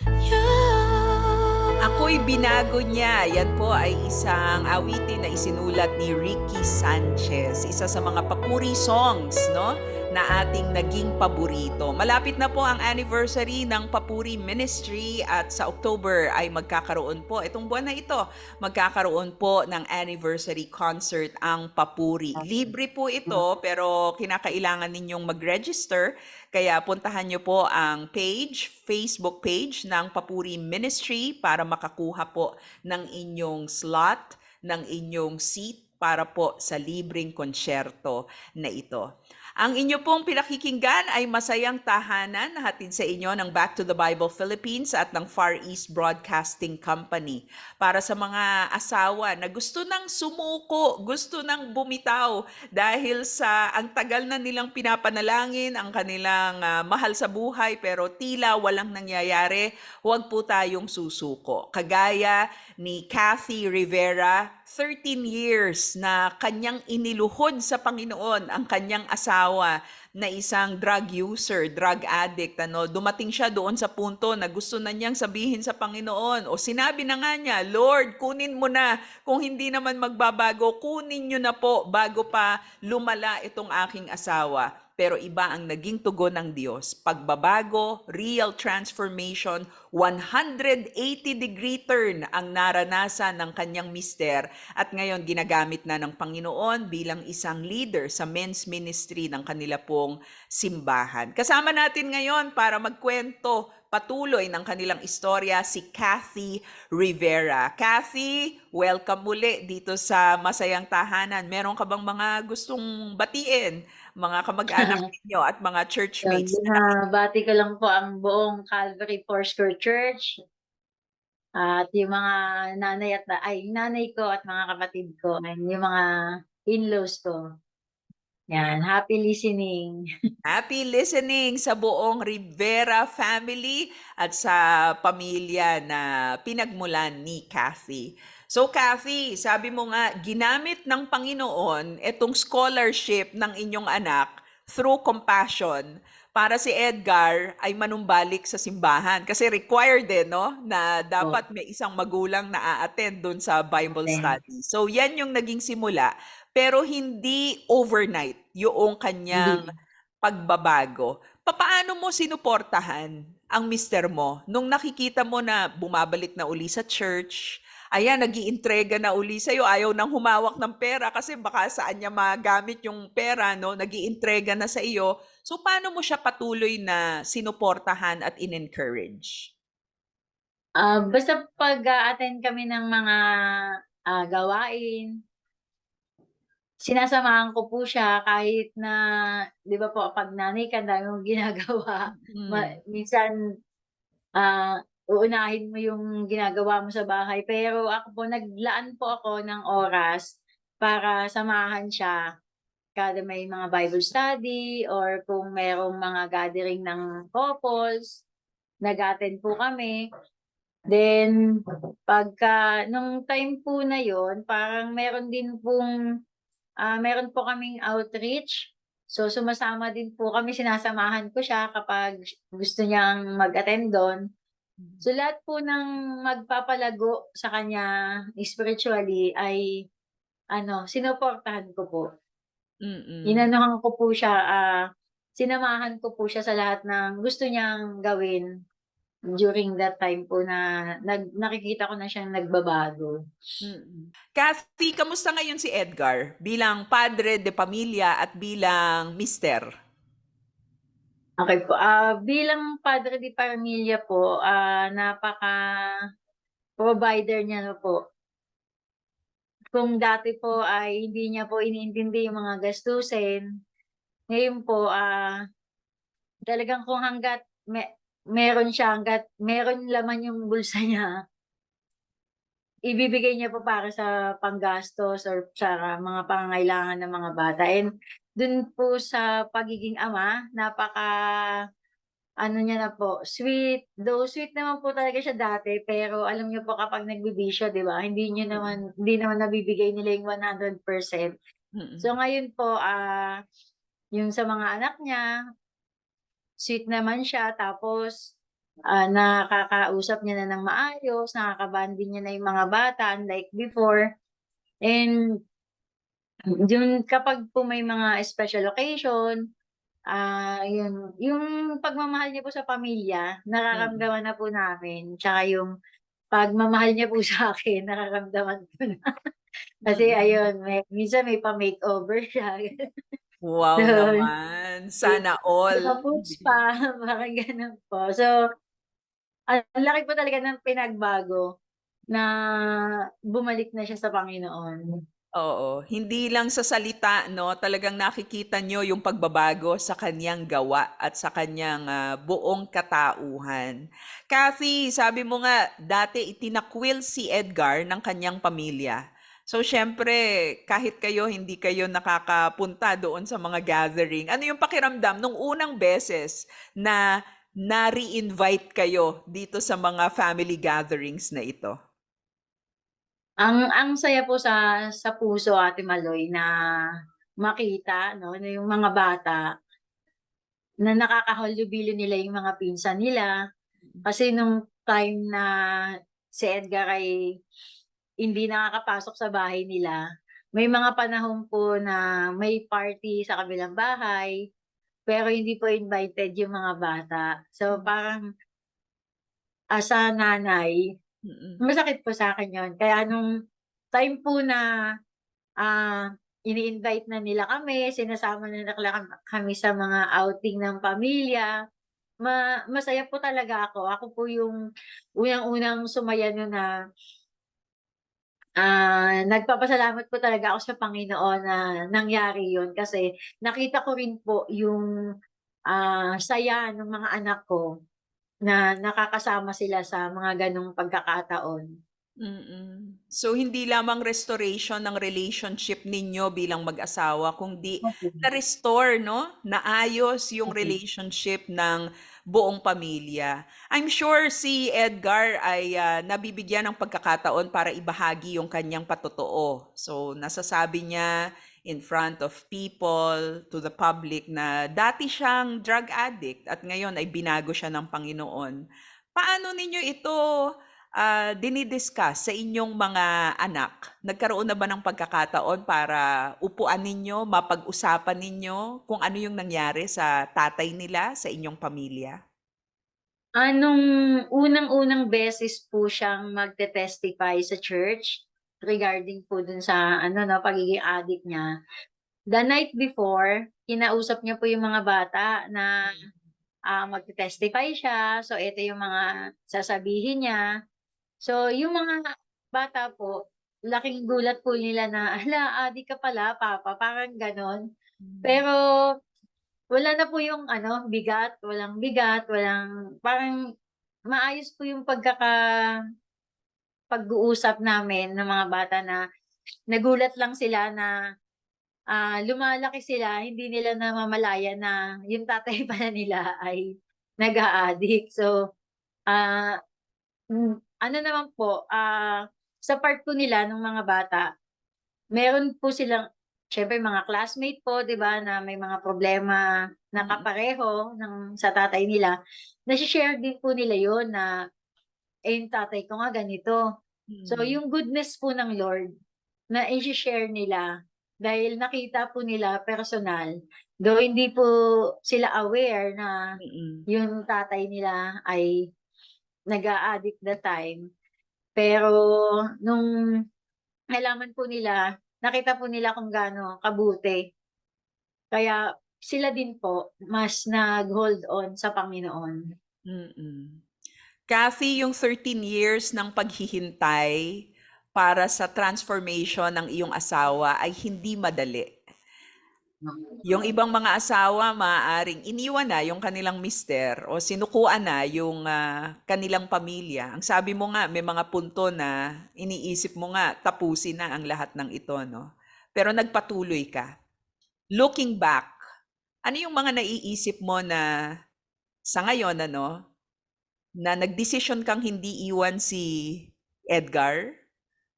niya.
Ako'y binago niya. Yan po ay isang awitin na isinulat ni Ricky Sanchez. Isa sa mga papuri songs, no? Na ating naging paborito. Malapit na po ang anniversary ng Papuri Ministry at sa October ay magkakaroon po, itong buwan na ito, magkakaroon po ng anniversary concert ang Papuri. Libre po ito pero kinakailangan ninyong mag-register. Kaya puntahan nyo po ang Facebook page ng Papuri Ministry para makakuha po ng inyong slot, ng inyong seat para po sa libreng konsyerto na ito. Ang inyo pong pinakikinggan ay Masayang Tahanan na hatid sa inyo ng Back to the Bible Philippines at ng Far East Broadcasting Company. Para sa mga asawa na gusto nang sumuko, gusto nang bumitaw dahil sa ang tagal na nilang pinapanalangin ang kanilang mahal sa buhay pero tila walang nangyayari, huwag po tayong susuko. Kagaya ni Kathy Rivera, 13 years na kanyang iniluhod sa Panginoon ang kanyang asawa na isang drug user, drug addict. Dumating siya doon sa punto na gusto na niyang sabihin sa Panginoon o sinabi na nga niya, Lord, kunin mo na. Kung hindi naman magbabago, kunin niyo na po bago pa lumala itong aking asawa. Pero iba ang naging tugon ng Diyos. Pagbabago, real transformation, 180-degree turn ang naranasan ng kanyang mister at ngayon ginagamit na ng Panginoon bilang isang leader sa men's ministry ng kanila pong simbahan. Kasama natin ngayon para magkwento patuloy ng kanilang istorya si Kathy Rivera. Kathy, welcome muli dito sa Masayang Tahanan. Meron ka bang mga gustong batiin? Mga kamag-anak ninyo at mga churchmates.
Bati ko lang po ang buong Calvary Foursquare Church at yung mga nanay ko at mga kapatid ko and yung mga in-laws ko. Yan, happy listening.
Happy listening sa buong Rivera family at sa pamilya na pinagmulan ni Kathy. So Kathy, sabi mo nga, ginamit ng Panginoon itong scholarship ng inyong anak through compassion para si Edgar ay manumbalik sa simbahan. Kasi required no? Na dapat may isang magulang na a-attend doon sa Bible study. So yan yung naging simula. Pero hindi overnight yung kanyang pagbabago. Paano mo sinuportahan ang mister mo nung nakikita mo na bumabalik na uli sa church? Ayan, nag-iintrega na uli sa'yo. Ayaw nang humawak ng pera kasi baka saan niya magamit yung pera, no? Nag-iintrega na sa iyo. So, paano mo siya patuloy na sinuportahan at in-encourage?
Basta pag-attend kami ng mga gawain, sinasamahan ko po siya kahit na, di ba po, pag nanay ka, dami mong ginagawa. Minsan, uunahin mo yung ginagawa mo sa bahay. Pero ako po, naglaan po ako ng oras para samahan siya. Kada may mga Bible study or kung merong mga gathering ng couples, nag-attend po kami. Then, nung time po na yon parang meron po kaming outreach. So, sumasama din po kami, sinasamahan ko siya kapag gusto niyang mag-attend doon. So, lahat po ng magpapalago sa kanya spiritually ay, sinuportahan ko po. Inanuhan ko po siya, sinamahan ko po siya sa lahat ng gusto niyang gawin during that time po na nakikita ko na siyang nagbabago.
Kathy, kamusta ngayon si Edgar bilang padre de pamilya at bilang mister?
Okay po. Bilang padre de pamilya po, napaka-provider niya na po. Kung dati po ay hindi niya po iniintindi yung mga gastusin, ngayon po, talagang kung hanggat meron laman yung bulsa niya, ibibigay niya po para sa panggastos or sa mga pangangailangan ng mga bata. And dun po sa pagiging ama, niya na po, sweet. Though sweet naman po talaga siya dati, pero alam niyo po kapag nagbibisyo, di ba? Hindi naman nabibigay nila yung 100%.
Mm.
So ngayon po, yung sa mga anak niya, sweet naman siya tapos, nakakausap niya na ng maayos, nakaka-bonding niya na yung mga bata unlike before. And yun kapag po may mga special occasion, yun, yung pagmamahal niya po sa pamilya
Mm.
nararamdaman na po namin, tsaka yung pagmamahal niya po sa akin nararamdaman ko na. Kasi
Mm.
ayun, minsan may pa-makeover siya.
Wow
Gano'n.
naman,
May
sana all.
pa-puts pa, parang gano'n po. So, ang laki po talaga ng pinagbago na bumalik na siya sa Panginoon.
Oo, hindi lang sa salita 'no, talagang nakikita niyo yung pagbabago sa kaniyang gawa at sa kaniyang, buong katauhan. Kathy, sabi mo nga dati itinakwil si Edgar ng kaniyang pamilya. So siyempre kahit kayo hindi kayo nakakapunta doon sa mga gathering, ano yung pakiramdam nung unang beses na na-re-invite kayo dito sa mga family gatherings na ito?
Ang saya po sa puso, Ate Maloy, na makita 'no, na yung mga bata na nakakahalubilo nila yung mga pinsan nila. Kasi nung time na si Edgar ay hindi nakakapasok sa bahay nila, may mga panahon po na may party sa kabilang bahay, pero hindi po invited yung mga bata. So,
Hmm.
parang as a nanay,
Mm.
masakit po sa'kin yun. Kaya nung time po na, ini-invite na nila kami, sinasama na nila kami sa mga outing ng pamilya, masaya po talaga ako. Ako po yung unang-unang sumaya nun na, nagpapasalamat po talaga ako sa Panginoon na nangyari yun kasi nakita ko rin po yung, saya nung mga anak ko na nakakasama sila sa mga gano'ng pagkakataon.
Mm. So, hindi lamang restoration ng relationship ninyo bilang mag-asawa, kundi
Opo,
na-restore, no? Naayos yung
opo.
relationship ng buong pamilya. I'm sure si Edgar ay nabibigyan ng pagkakataon para ibahagi yung kanyang patotoo. So, nasasabi niya in front of people, to the public, na dati siyang drug addict at ngayon ay binago siya ng Panginoon. Paano ninyo ito dini-discuss sa inyong mga anak? Nagkaroon na ba ng pagkakataon para upuan ninyo, mapag-usapan ninyo kung ano yung nangyari sa tatay nila, sa inyong pamilya?
Nung unang-unang beses po siyang magte-testify sa church regarding po dun sa ano 'no, pagiging addict niya. The night before, kinausap niya po yung mga bata na, magte-testify siya, so ito yung mga sasabihin niya. So yung mga bata po, laking gulat po nila na, "Hala, addict ka pala papa," parang gano'n.
Hmm.
Pero wala na po yung ano, walang bigat, parang maayos po yung pag-uusap namin ng mga bata na nagulat lang sila na, lumalaki sila hindi nila namamalayan na yung tatay pala nila ay nag-a-addict. So, ah, ano naman po, sa part po nila nung mga bata, meron po silang siyempre mga classmate po 'di ba, na may mga problema na
Mm.
kapareho sa tatay nila, nashi-share din po nila yun na, yung tatay ko nga ganito. So
Mm.
yung goodness po ng Lord na ishi-share nila dahil nakita po nila personal, though hindi po sila aware na
Mm.
yung tatay nila ay nag-a-addict that time. Pero nung nalaman po nila, nakita po nila kung gaano kabuti. Kaya sila din po mas nag-hold on sa Panginoon.
Mm. Kathy, yung 13 years ng paghihintay para sa transformation ng iyong asawa ay hindi madali. Yung ibang mga asawa maaaring iniwan na yung kanilang mister o sinukuan na yung kanilang pamilya. Ang sabi mo nga, may mga punto na iniisip mo nga tapusin na ang lahat ng ito, no? Pero nagpatuloy ka. Looking back, ano yung mga naiisip mo na sa ngayon, ano, na nagdesisyon kang hindi iwan si Edgar?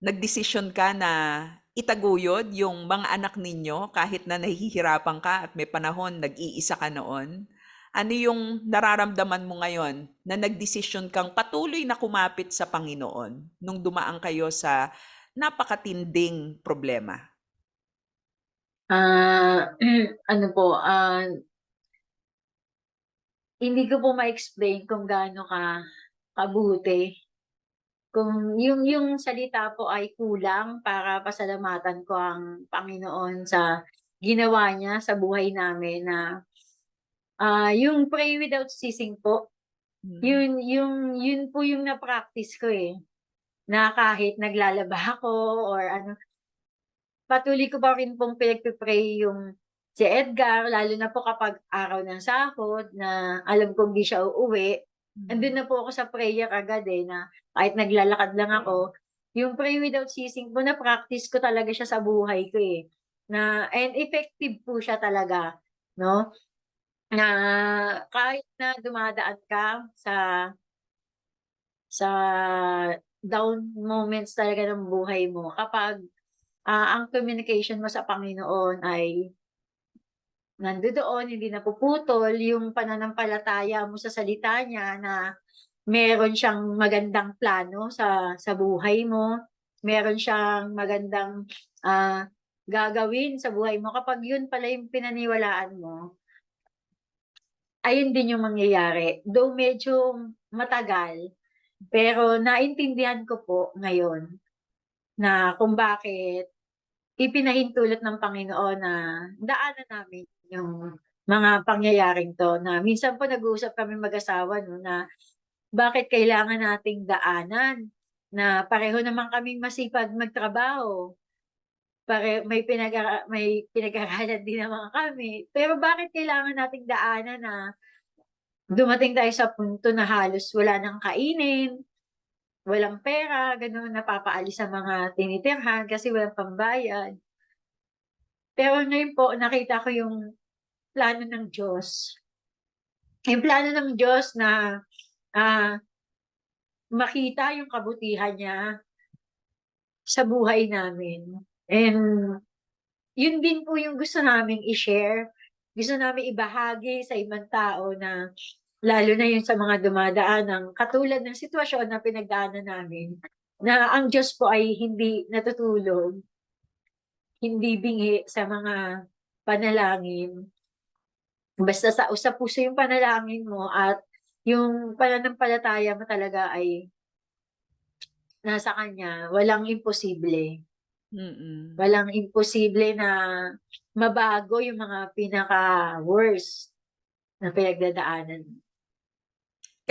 Nagdesisyon ka na itaguyod yung mga anak ninyo kahit na nahihirapan ka at may panahon nag-iisa ka noon? Ano yung nararamdaman mo ngayon na nagdesisyon kang patuloy na kumapit sa Panginoon nung dumaan kayo sa napakatinding problema?
Ano po, hindi ko po ma-explain kung gaano kabuti. Kung yung salita po ay kulang para pasalamatan ko ang Panginoon sa ginawa niya sa buhay namin na, yung pray without ceasing po,
Hmm.
yun po yung na-practice ko, eh, na kahit naglalaba ako or ano, patuloy ko pa rin pong pinagpe-pray yung si Edgar, lalo na po kapag araw ng sahod na alam kong di siya uuwi, andun na po ako sa prayer agad, eh, na kahit naglalakad lang ako, yung pray without ceasing po na-practice ko talaga siya sa buhay ko, eh, na and effective po siya talaga, 'no? Na kahit na dumadaan ka sa down moments talaga ng buhay mo kapag, ang communication mo sa Panginoon ay nandodoon, hindi napuputol, yung pananampalataya mo sa salita niya na meron siyang magandang plano sa buhay mo, meron siyang magandang, gagawin sa buhay mo. Kapag yun pala yung pinaniwalaan mo, ayun din yung mangyayari. Though medyo matagal, pero naintindihan ko po ngayon na kung bakit ipinahintulot ng Panginoon na daanan namin yung mga pangyayaring 'to, na minsan po nag-uusap kaming mag-asawa 'no, na bakit kailangan nating daanan, na pareho naman kaming masipag magtrabaho, may pinag-aralan din naman kami, pero bakit kailangan nating daanan na dumating tayo sa punto na halos wala ng kainin, walang pera, gano'n, napapaalis sa mga tinitirhan kasi walang pambayad. Pero ngayon po nakita ko yung plano ng Diyos. Yung plano ng Diyos na, ah, makita yung kabutihan niya sa buhay namin. And yun din po yung gusto naming i-share, gusto naming ibahagi sa ibang tao na lalo na yun sa mga dumadaan ng katulad ng sitwasyon na pinagdaanan namin, na ang Diyos po ay hindi natutulog, hindi bingi sa mga panalangin. Basta sa puso yung panalangin mo at yung pananampalataya mo talaga ay nasa kanya, walang imposible.
Mm.
Walang imposible na mabago yung mga pinaka-worst na pinagdadaanan.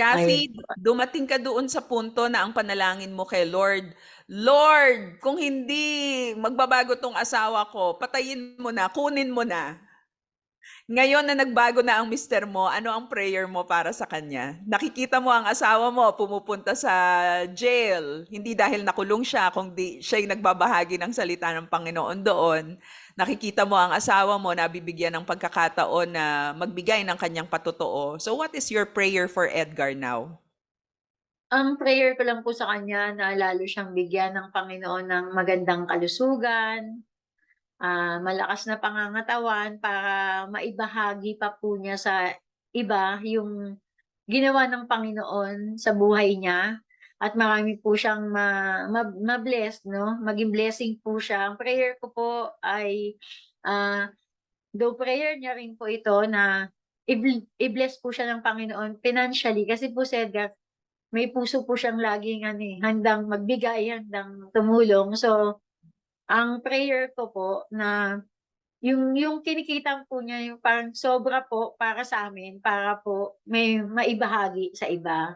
Ayun
Kasi
po.
dumating ka doon sa punto na ang panalangin mo kay Lord, "Lord, kung hindi magbabago 'tong asawa ko, patayin mo na, kunin mo na." Ngayon na nagbago na ang mister mo, ano ang prayer mo para sa kanya? Nakikita mo ang asawa mo pumupunta sa jail, hindi dahil nakulong siya, kundi siya'y nagbabahagi ng salita ng Panginoon doon. Nakikita mo ang asawa mo nabibigyan ng pagkakataon na magbigay ng kanyang patotoo. So what is your prayer for Edgar now?
Ang prayer ko lang po sa kanya na lalo siyang bigyan ng Panginoon ng magandang kalusugan, malakas na pangangatawan para maibahagi pa po niya sa iba yung ginawa ng Panginoon sa buhay niya at marami po siyang ma-bless 'no, maging blessing po siya. Ang prayer ko po ay, ah, though prayer niya rin po ito na i-bless po siya ng Panginoon financially kasi po si Edgar may puso po siyang laging ano, eh, handang magbigay, handang tumulong. So, ang prayer ko po na yung kinikita po niya yung parang sobra po para sa'min, para po may maibahagi sa iba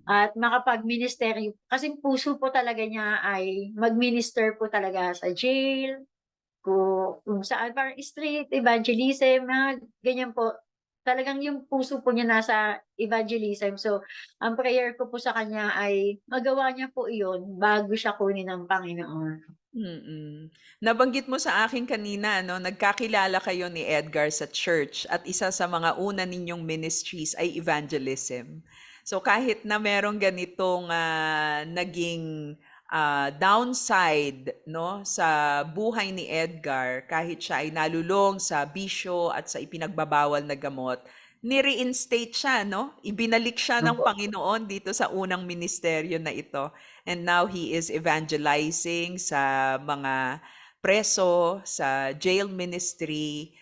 at makapag-ministeryo. Kasi puso po talaga niya ay mag-minister po talaga sa jail, kung saan parang street evangelism, mga ganyan po. Talagang yung puso po niya nasa evangelism. So, ang prayer ko po sa kanya ay magawa niya po iyon bago siya kunin ng Panginoon.
Mm. Nabanggit mo sa akin kanina 'no, nagkakilala kayo ni Edgar sa church at isa sa mga una ninyong ministries ay evangelism. So kahit na merong ganitong, naging, downside, no, sa buhay ni Edgar kahit siya ay nalulong sa bisyo at sa ipinagbabawal na gamot, ni-reinstate siya, no? Ibinalik siya ng
Opo.
Panginoon dito sa unang ministeryo na ito. And now he is evangelizing sa mga preso, sa jail ministry,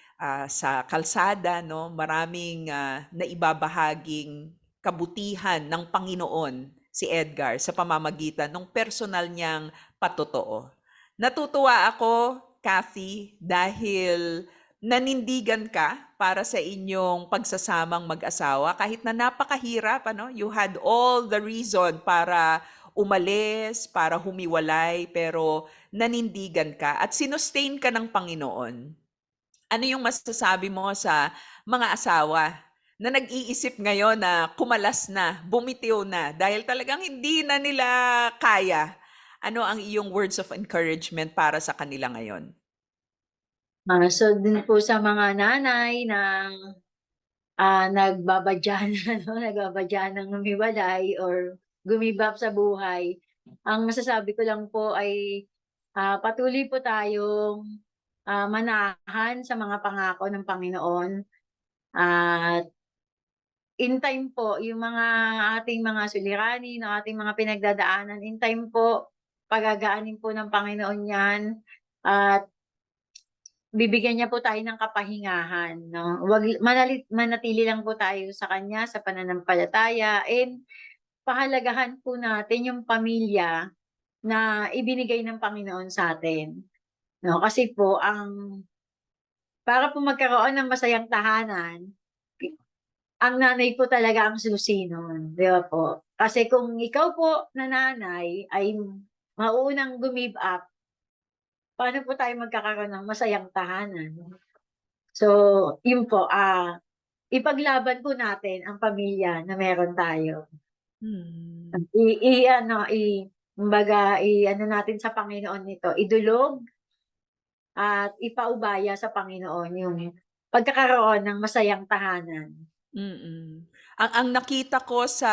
sa kalsada, no? Maraming naibabahaging kabutihan ng Panginoon si Edgar sa pamamagitan ng personal niyang patotoo. Natutuwa ako, Kathy, dahil nanindigan ka para sa inyong pagsasamang mag-asawa kahit na napakahirap, ano? You had all the reason para umalis, para humiwalay, pero nanindigan ka at sinustain ka ng Panginoon. Ano yung masasabi mo sa mga asawa na nag-iisip ngayon na kumalas na, bumitiw na, dahil talagang hindi na nila kaya? Ano ang iyong words of encouragement para sa kanila ngayon?
So dun po sa mga nanay na nagbabadya na, no, nagbabadya ng humiwalay or gumibap sa buhay, ang masasabi ko lang po ay patuloy po tayong manahan sa mga pangako ng Panginoon. At in time po, yung mga ating mga suliranin, ng ating mga pinagdadaanan, in time po, pagagaanin po ng Panginoon yan. At bibigyan niya po tayo ng kapahingahan, no? Manatili lang po tayo sa kanya sa pananampalataya, and pahalagahan po natin yung pamilya na ibinigay ng Panginoon sa atin, no? Kasi po para po magkaroon ng masayang tahanan, ang nanay po talaga ang susi nun, 'di ba po? Kasi kung ikaw po na nanay ay mauunang give up, paano po tayo magkakaroon ng masayang tahanan? So, yun po, ipaglaban po natin ang pamilya na meron tayo.
Hmm.
Kumbaga, i-ano natin sa Panginoon nito, idulog at ipaubaya sa Panginoon yung pagkakaroon ng masayang tahanan.
Mm. Ang nakita ko sa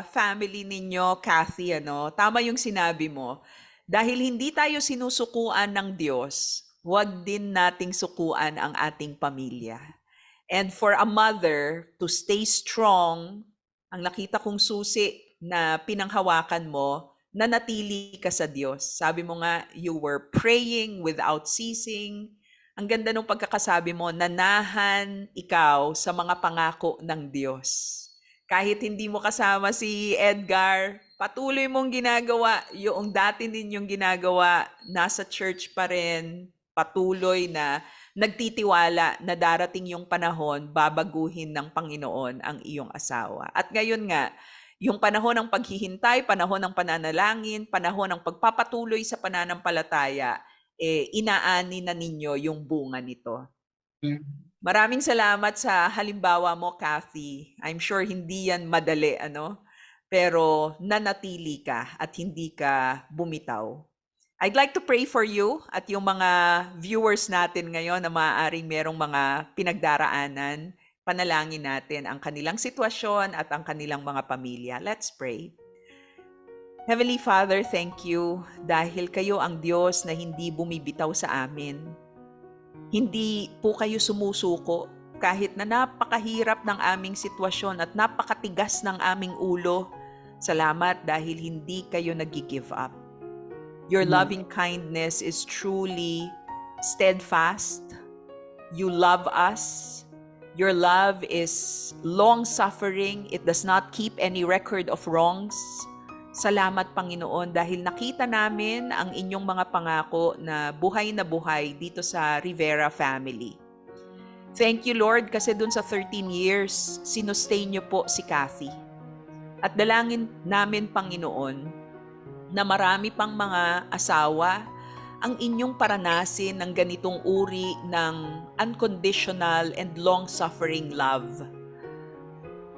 family ninyo, Kathy, ano, tama yung sinabi mo. Dahil hindi tayo sinusukuan ng Diyos, huwag din nating sukuan ang ating pamilya. And for a mother to stay strong, ang nakita kong susi na pinanghawakan mo, nanatili ka sa Diyos. Sabi mo nga, you were praying without ceasing. Ang ganda ng pagkakasabi mo, nanahan ikaw sa mga pangako ng Diyos. Kahit hindi mo kasama si Edgar, patuloy mong ginagawa yung dati ninyong ginagawa, nasa church pa rin, patuloy na nagtitiwala na darating yung panahon, babaguhin ng Panginoon ang iyong asawa. At ngayon nga, yung panahon ng paghihintay, panahon ng pananalangin, panahon ng pagpapatuloy sa pananampalataya, inaani na ninyo yung bunga nito. Maraming salamat sa halimbawa mo, Kathy. I'm sure hindi yan madali, ano? Pero nanatili ka at hindi ka bumitaw. I'd like to pray for you at yung mga viewers natin ngayon na maaaring merong mga pinagdaraanan. Panalangin natin ang kanilang sitwasyon at ang kanilang mga pamilya. Let's pray. Heavenly Father, thank you dahil kayo ang Diyos na hindi bumibitaw sa amin. Hindi po kayo sumusuko kahit na napakahirap ng aming sitwasyon at napakatigas ng aming ulo. Salamat dahil hindi kayo nag-give up. Your loving kindness is truly steadfast. You love us. Your love is long-suffering. It does not keep any record of wrongs. Salamat, Panginoon, dahil nakita namin ang inyong mga pangako na buhay dito sa Rivera family. Thank you, Lord, kasi dun sa 13 years, sinustain niyo po si Kathy. At dalangin namin, Panginoon, na marami pang mga asawa ang inyong paranasin ng ganitong uri ng unconditional and long-suffering love.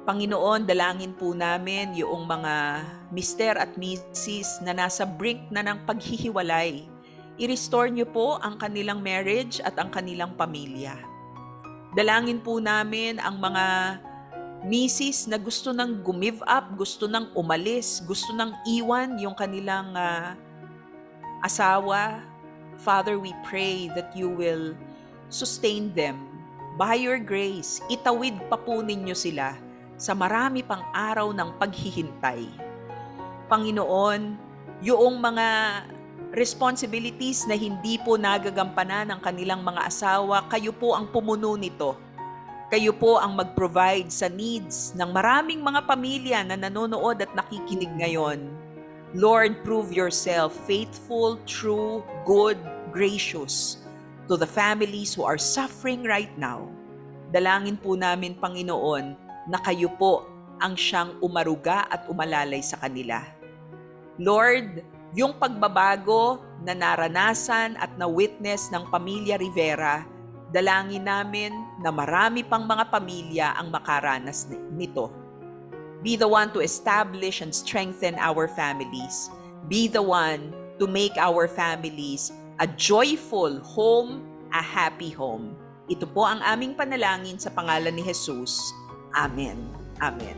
Panginoon, dalangin po namin yung mga mister at misis na nasa brink na ng paghihiwalay. I-restore niyo po ang kanilang marriage at ang kanilang pamilya. Dalangin po namin ang mga misis na gusto nang gumive up, gusto nang umalis, gusto nang iwan yung kanilang asawa, Father, we pray that you will sustain them by your grace. Itawid pa po ninyo sila sa marami pang araw ng paghihintay. Panginoon, yung mga responsibilities na hindi po nagagampanan ng kanilang mga asawa, kayo po ang pumuno nito. Kayo po ang mag-provide sa needs ng maraming mga pamilya na nanonood at nakikinig ngayon. Lord, prove yourself faithful, true, good, gracious to the families who are suffering right now. Dalangin po namin, Panginoon, na kayo po ang siyang umaruga at umalalay sa kanila. Lord, yung pagbabago na naranasan at na-witness ng Pamilya Rivera, dalangin namin na marami pang mga pamilya ang makaranas nito. Be the one to establish and strengthen our families. Be the one to make our families a joyful home, a happy home. Ito po ang aming panalangin sa pangalan ni Jesus. Amen. Amen.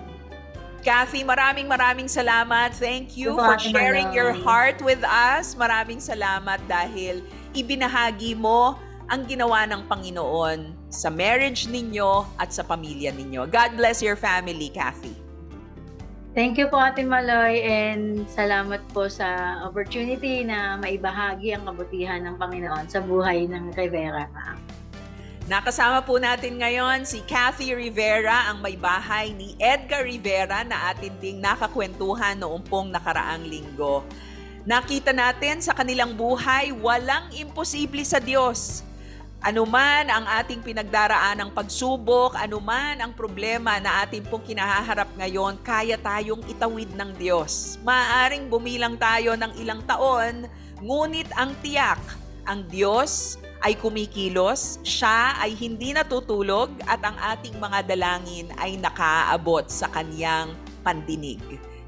Kathy, maraming salamat. Thank you for sharing your heart with us. Maraming salamat dahil ibinahagi mo ang ginawa ng Panginoon sa marriage ninyo at sa pamilya ninyo. God bless your family, Kathy.
Thank you po, Ate Maloy, and salamat po sa opportunity na maibahagi ang kabutihan ng Panginoon sa buhay ng Rivera.
Nakasama po natin ngayon si Kathy Rivera, ang may bahay ni Edgar Rivera na atin ding nakakwentuhan noong pong nakaraang linggo. Nakita natin sa kanilang buhay, walang imposible sa Diyos. Anuman ang ating pinagdaraan ng pagsubok, anuman ang problema na ating pong kinaharap ngayon, kaya tayong itawid ng Diyos. Maaaring bumilang tayo ng ilang taon, ngunit ang tiyak, ang Diyos ay kumikilos, siya ay hindi natutulog at ang ating mga dalangin ay nakaabot sa kanyang pandinig.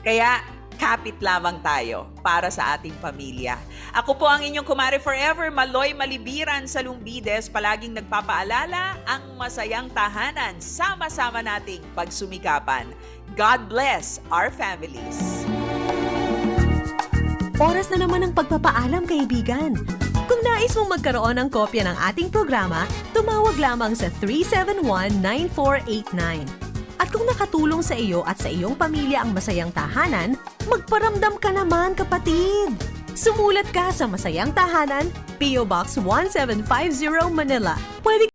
Kaya kapit lamang tayo para sa ating pamilya. Ako po ang inyong kumare forever, Maloy Malibiran sa Lumbides, palaging nagpapaalala ang masayang tahanan, sama-sama nating pagsumikapan. God bless our families.
Oras na naman ang pagpapaalam, kaibigan. Kung nais mong magkaroon ng kopya ng ating programa, tumawag lamang sa 371-9489. At kung nakatulong sa iyo at sa iyong pamilya ang Masayang Tahanan, magparamdam ka naman, kapatid! Sumulat ka sa Masayang Tahanan, P.O. Box 1750 Manila. Pwede